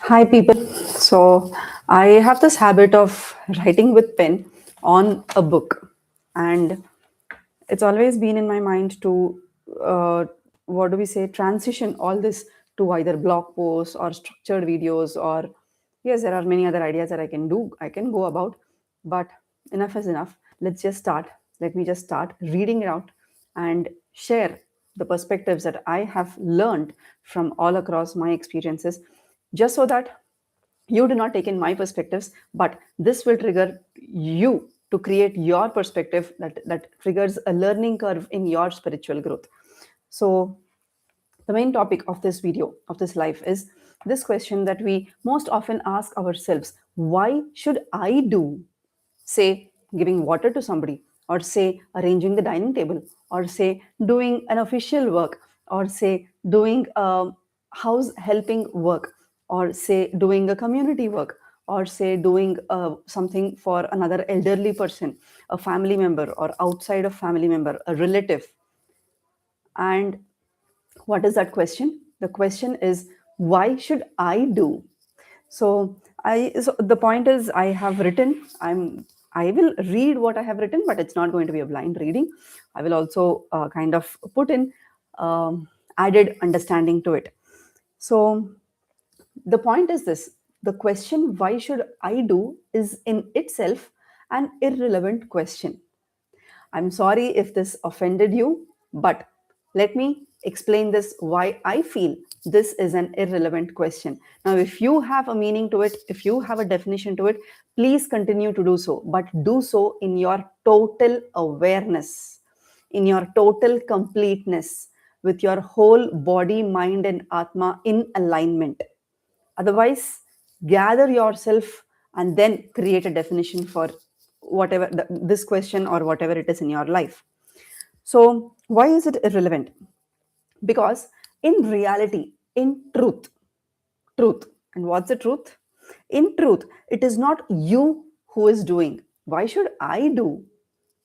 Hi, people. So, I have this habit of writing with pen on a book, and it's always been in my mind to, uh, what do we say, transition all this to either blog posts or structured videos, or yes, there are many other ideas that I can go about, but enough is enough. Let's just start. Let me just start reading it out and share the perspectives that I have learned from all across my experiences, just so that you do not take in my perspectives, but this will trigger you to create your perspective that triggers a learning curve in your spiritual growth. So the main topic of this video, of this life, is this question that we most often ask ourselves: why should I do, say, giving water to somebody, or say, arranging the dining table, or say, doing an official work, or say, doing house helping work, or say, doing a community work, or say, doing something for another elderly person, a family member, or outside of family member, a relative. And what is that question? The question is, why should I do? So the point is, I will read what I have written, but it's not going to be a blind reading. I will also kind of put in added understanding to it. So the point is this: the question, why should I do, is in itself an irrelevant question. I'm sorry if this offended you, but let me explain this why I feel this is an irrelevant question. Now, if you have a meaning to it, if you have a definition to it, please continue to do so, but do so in your total awareness, in your total completeness, with your whole body, mind, and Atma in alignment. Otherwise, gather yourself and then create a definition for whatever this question or whatever it is in your life. So, why is it irrelevant? Because in reality, in truth, and what's the truth? In truth, it is not you who is doing. Why should I do?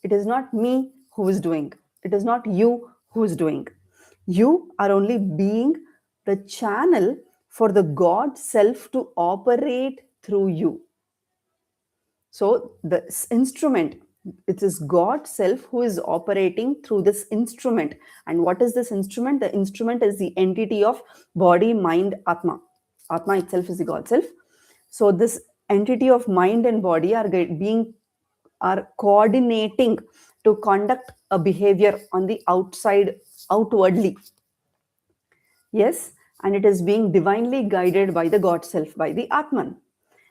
It is not me who is doing. It is not you who is doing. You are only being the channel for the God self to operate through you. So the instrument, it is God self who is operating through this instrument. And what is this instrument? The instrument is the entity of body, mind, Atma. Atma itself is the God self. So this entity of mind and body are coordinating to conduct a behavior on the outside, outwardly. Yes, and it is being divinely guided by the God self, by the Atman.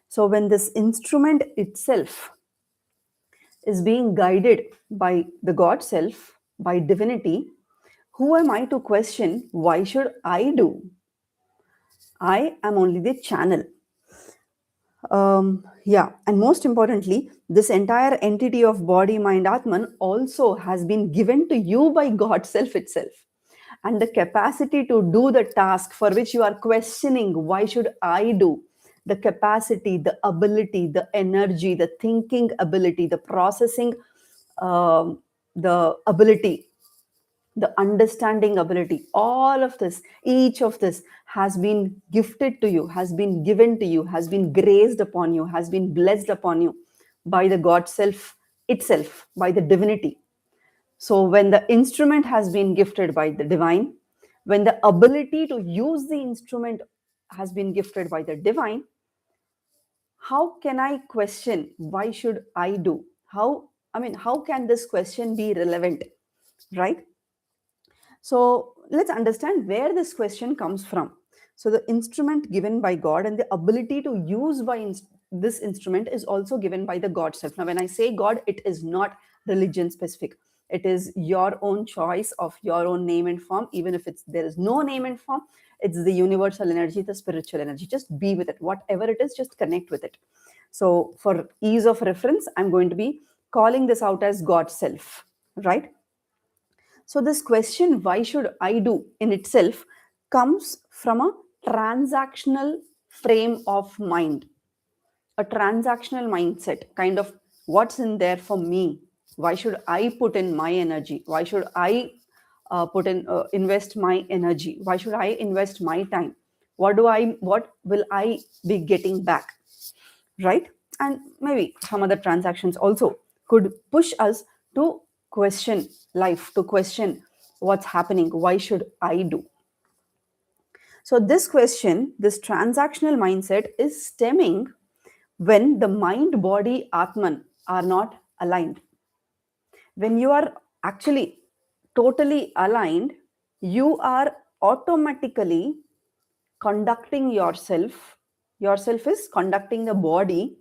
So when this instrument itself is being guided by the God self, by divinity, who am I to question why should I do? I am only the channel. Yeah, and most importantly, this entire entity of body, mind, Atman also has been given to you by God self itself. And the capacity to do the task for which you are questioning, why should I do? The capacity, the ability, the energy, the thinking ability, the processing, the ability, the understanding ability, all of this, each of this has been gifted to you, has been given to you, has been graced upon you, has been blessed upon you by the God self itself, by the divinity. So when the instrument has been gifted by the divine, when the ability to use the instrument has been gifted by the divine, how can I question why should I do? How can this question be relevant, right? So let's understand where this question comes from. So the instrument given by God and the ability to use this instrument is also given by the God self. Now, when I say God, it is not religion specific. It is your own choice of your own name and form. Even if there is no name and form, it's the universal energy, the spiritual energy. Just be with it. Whatever it is, just connect with it. So for ease of reference, I'm going to be calling this out as God self, right? So, this question, why should I do, in itself comes from a transactional frame of mind, a transactional mindset, kind of what's in there for me. Why should I put in my energy? Why should I invest my energy? Why should I invest my time? What will I be getting back, right? And maybe some other transactions also could push us to question life, to question what's happening, why should I do. So this question, this transactional mindset is stemming when the mind, body, Atman are not aligned. When you are actually totally aligned, you are automatically conducting yourself. Yourself is conducting the body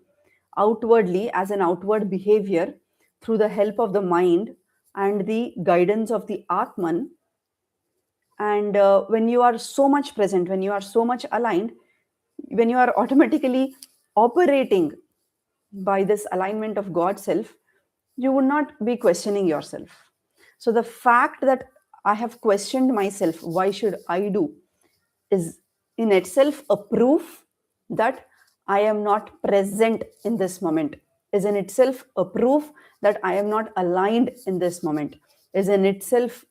outwardly as an outward behavior through the help of the mind and the guidance of the Atman. And when you are so much present, when you are so much aligned, when you are automatically operating by this alignment of God self, you would not be questioning yourself. So the fact that I have questioned myself, why should I do, is in itself a proof that I am not present in this moment, is in itself a proof that I am not aligned in this moment, is in itself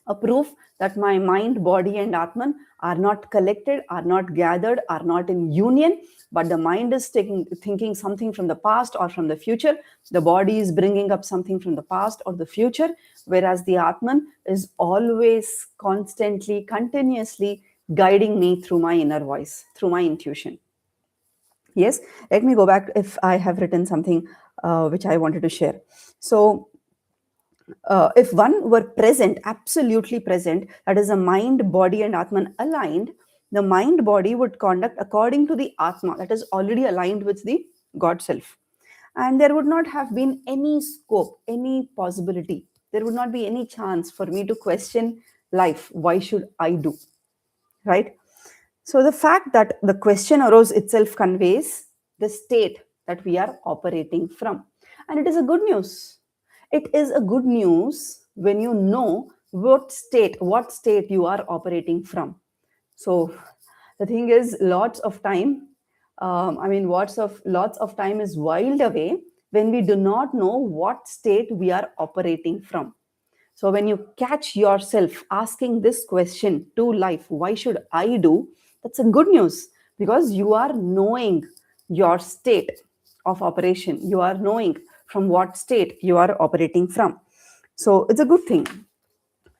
a proof that my mind, body, and Atman are not collected, are not gathered, are not in union, but the mind is thinking something from the past or from the future. The body is bringing up something from the past or the future, whereas the Atman is always, constantly, continuously guiding me through my inner voice, through my intuition. Yes, let me go back if I have written something which I wanted to share. So, if one were present, absolutely present, that is, the mind, body, and Atman aligned, the mind body would conduct according to the Atma, that is already aligned with the God self. And there would not have been any scope, any possibility. There would not be any chance for me to question life. Why should I do? Right? So the fact that the question arose itself conveys the state that we are operating from. And it is a good news. It is a good news when you know what state you are operating from. So the thing is, lots of time, lots of time is whiled away when we do not know what state we are operating from. So when you catch yourself asking this question to life, why should I do? That's a good news, because you are knowing your state of operation. You are knowing from what state you are operating from. So it's a good thing.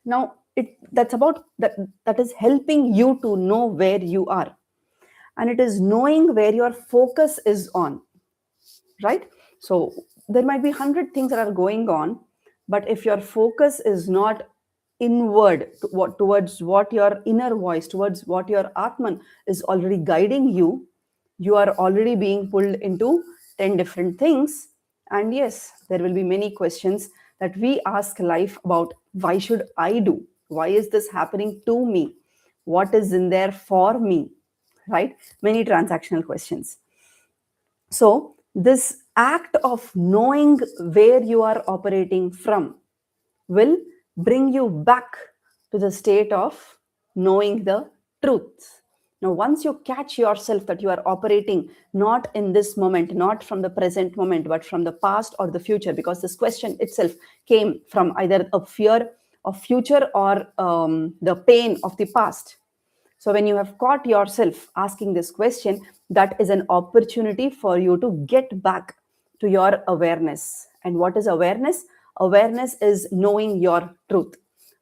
Now that is helping you to know where you are. And it is knowing where your focus is on, right? So there might be 100 things that are going on, but if your focus is not inward towards what your inner voice, towards what your Atman is already guiding you, you are already being pulled into 10 different things. And yes, there will be many questions that we ask life about: why should I do? Why is this happening to me? What is in there for me? Right? Many transactional questions. So, this act of knowing where you are operating from will bring you back to the state of knowing the truth. Now, once you catch yourself that you are operating not in this moment, not from the present moment, but from the past or the future, because this question itself came from either a fear of future or the pain of the past. So, when you have caught yourself asking this question, that is an opportunity for you to get back to your awareness. And what is awareness? Awareness is knowing your truth.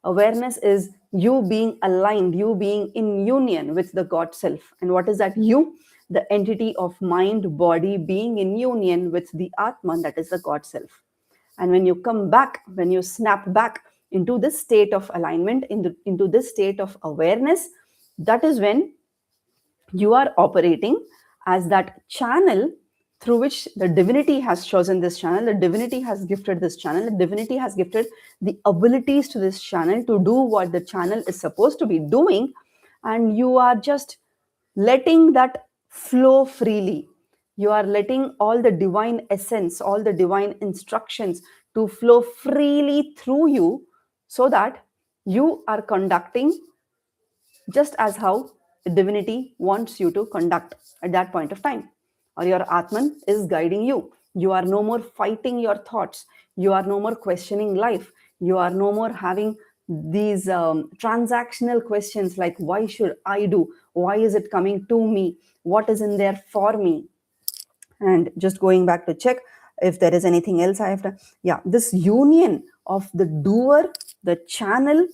Awareness is you being aligned, you being in union with the God self. And what is that you? The entity of mind, body being in union with the Atman, that is the God self. And when you come back, when you snap back into this state of alignment, into this state of awareness, that is when you are operating as that channel through which the divinity has chosen this channel, the divinity has gifted this channel, the divinity has gifted the abilities to this channel to do what the channel is supposed to be doing. And you are just letting that flow freely. You are letting all the divine essence, all the divine instructions to flow freely through you, so that you are conducting just as how the divinity wants you to conduct at that point of time, or your Atman is guiding you. You are no more fighting your thoughts. You are no more questioning life. You are no more having these transactional questions like why should I do, why is it coming to me, what is in there for me, and just going back to check if there is anything else I have to. Yeah, this union of the doer, the channel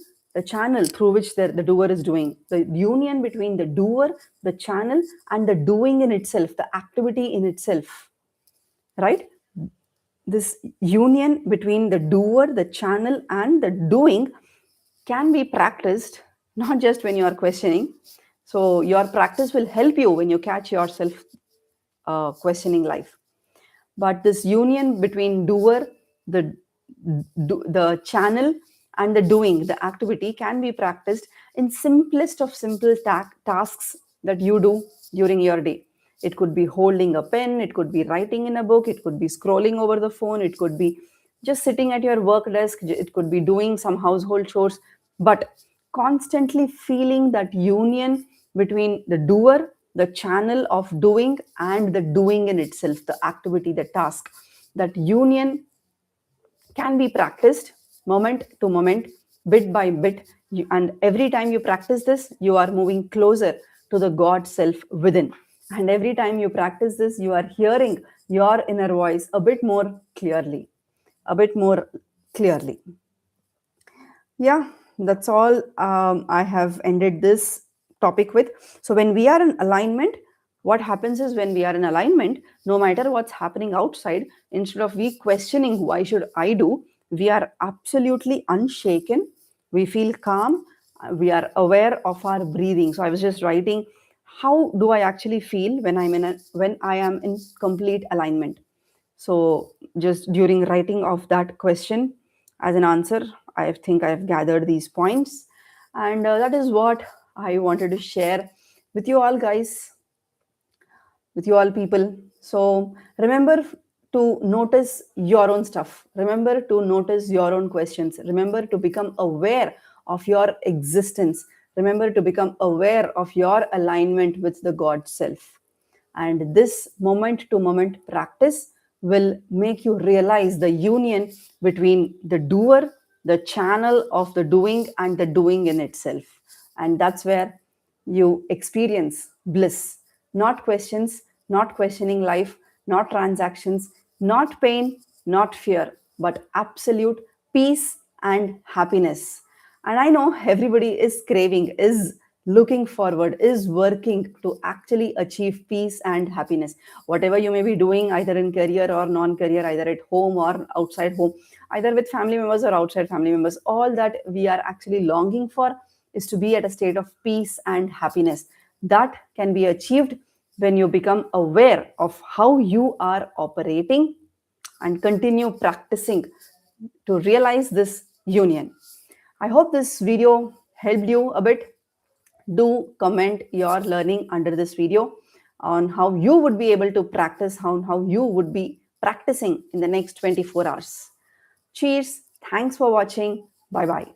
through which the doer is doing, the union between the doer, the channel, and the doing in itself, the activity in itself, right? This union between the doer, the channel, and the doing can be practiced not just when you are questioning. So your practice will help you when you catch yourself questioning life. But this union between doer, the the channel, and the doing, the activity, can be practiced in simplest of simple tasks that you do during your day. It could be holding a pen, it could be writing in a book, it could be scrolling over the phone, it could be just sitting at your work desk, it could be doing some household chores. But constantly feeling that union between the doer, the channel of doing, and the doing in itself, the activity, the task, that union can be practiced moment to moment, bit by bit. And every time you practice this, you are moving closer to the God self within. And every time you practice this, you are hearing your inner voice a bit more clearly, a bit more clearly. Yeah, that's all I have ended this topic with. So, when we are in alignment, what happens is when we are in alignment, no matter what's happening outside, instead of we questioning why should I do, we are absolutely unshaken. We feel calm. We are aware of our breathing. So, I was just writing, how do I actually feel when when I am in complete alignment? So, just during writing of that question as an answer, I think I have gathered these points, and that is what I wanted to share with you all, guys, with you all people. So, remember to notice your own stuff. Remember to notice your own questions. Remember to become aware of your existence. Remember to become aware of your alignment with the God self. And this moment to moment practice will make you realize the union between the doer, the channel of the doing, and the doing in itself. And that's where you experience bliss, not questions, not questioning life, not transactions, not pain, not fear, but absolute peace and happiness. And I know everybody is craving, is looking forward, is working to actually achieve peace and happiness. Whatever you may be doing, either in career or non career, either at home or outside home, either with family members or outside family members, all that we are actually longing for is to be at a state of peace and happiness. That can be achieved when you become aware of how you are operating and continue practicing to realize this union. I hope this video helped you a bit. Do comment your learning under this video on how you would be able to practice, how you would be practicing in the next 24 hours. Cheers. Thanks for watching. Bye bye.